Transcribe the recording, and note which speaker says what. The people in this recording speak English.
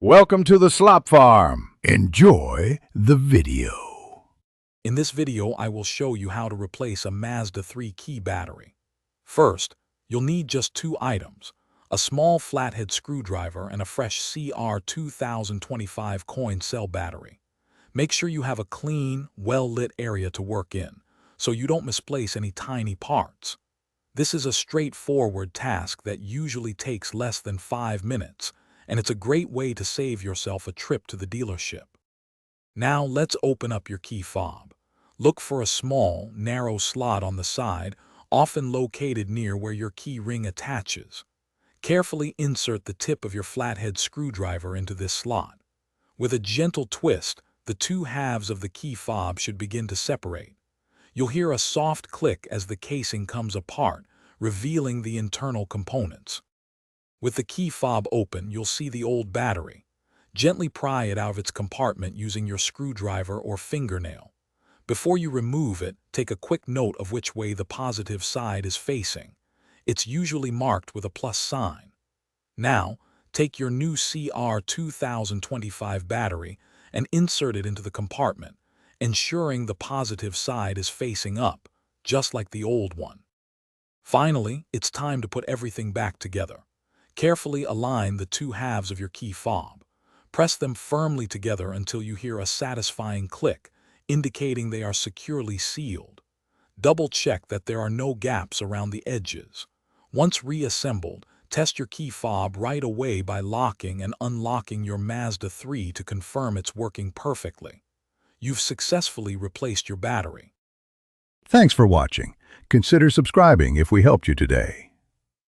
Speaker 1: Welcome to the Slop Farm. Enjoy the video.
Speaker 2: In this video, I will show you how to replace a Mazda 3 key battery. First, you'll need just two items, a small flathead screwdriver and a fresh CR 2025 coin cell battery. Make sure you have a clean, well-lit area to work in, so you don't misplace any tiny parts. This is a straightforward task that usually takes less than 5 minutes, and it's a great way to save yourself a trip to the dealership. Now let's open up your key fob. Look for a small, narrow slot on the side, often located near where your key ring attaches. Carefully insert the tip of your flathead screwdriver into this slot. With a gentle twist, the two halves of the key fob should begin to separate. You'll hear a soft click as the casing comes apart, revealing the internal components. With the key fob open, you'll see the old battery. Gently pry it out of its compartment using your screwdriver or fingernail. Before you remove it, take a quick note of which way the positive side is facing. It's usually marked with a plus sign. Now, take your new CR 2025 battery and insert it into the compartment, ensuring the positive side is facing up, just like the old one. Finally, it's time to put everything back together. Carefully align the two halves of your key fob. Press them firmly together until you hear a satisfying click, indicating they are securely sealed. Double-check that there are no gaps around the edges. Once reassembled, test your key fob right away by locking and unlocking your Mazda 3 to confirm it's working perfectly. You've successfully replaced your battery.
Speaker 1: Thanks for watching. Consider subscribing if we helped you today.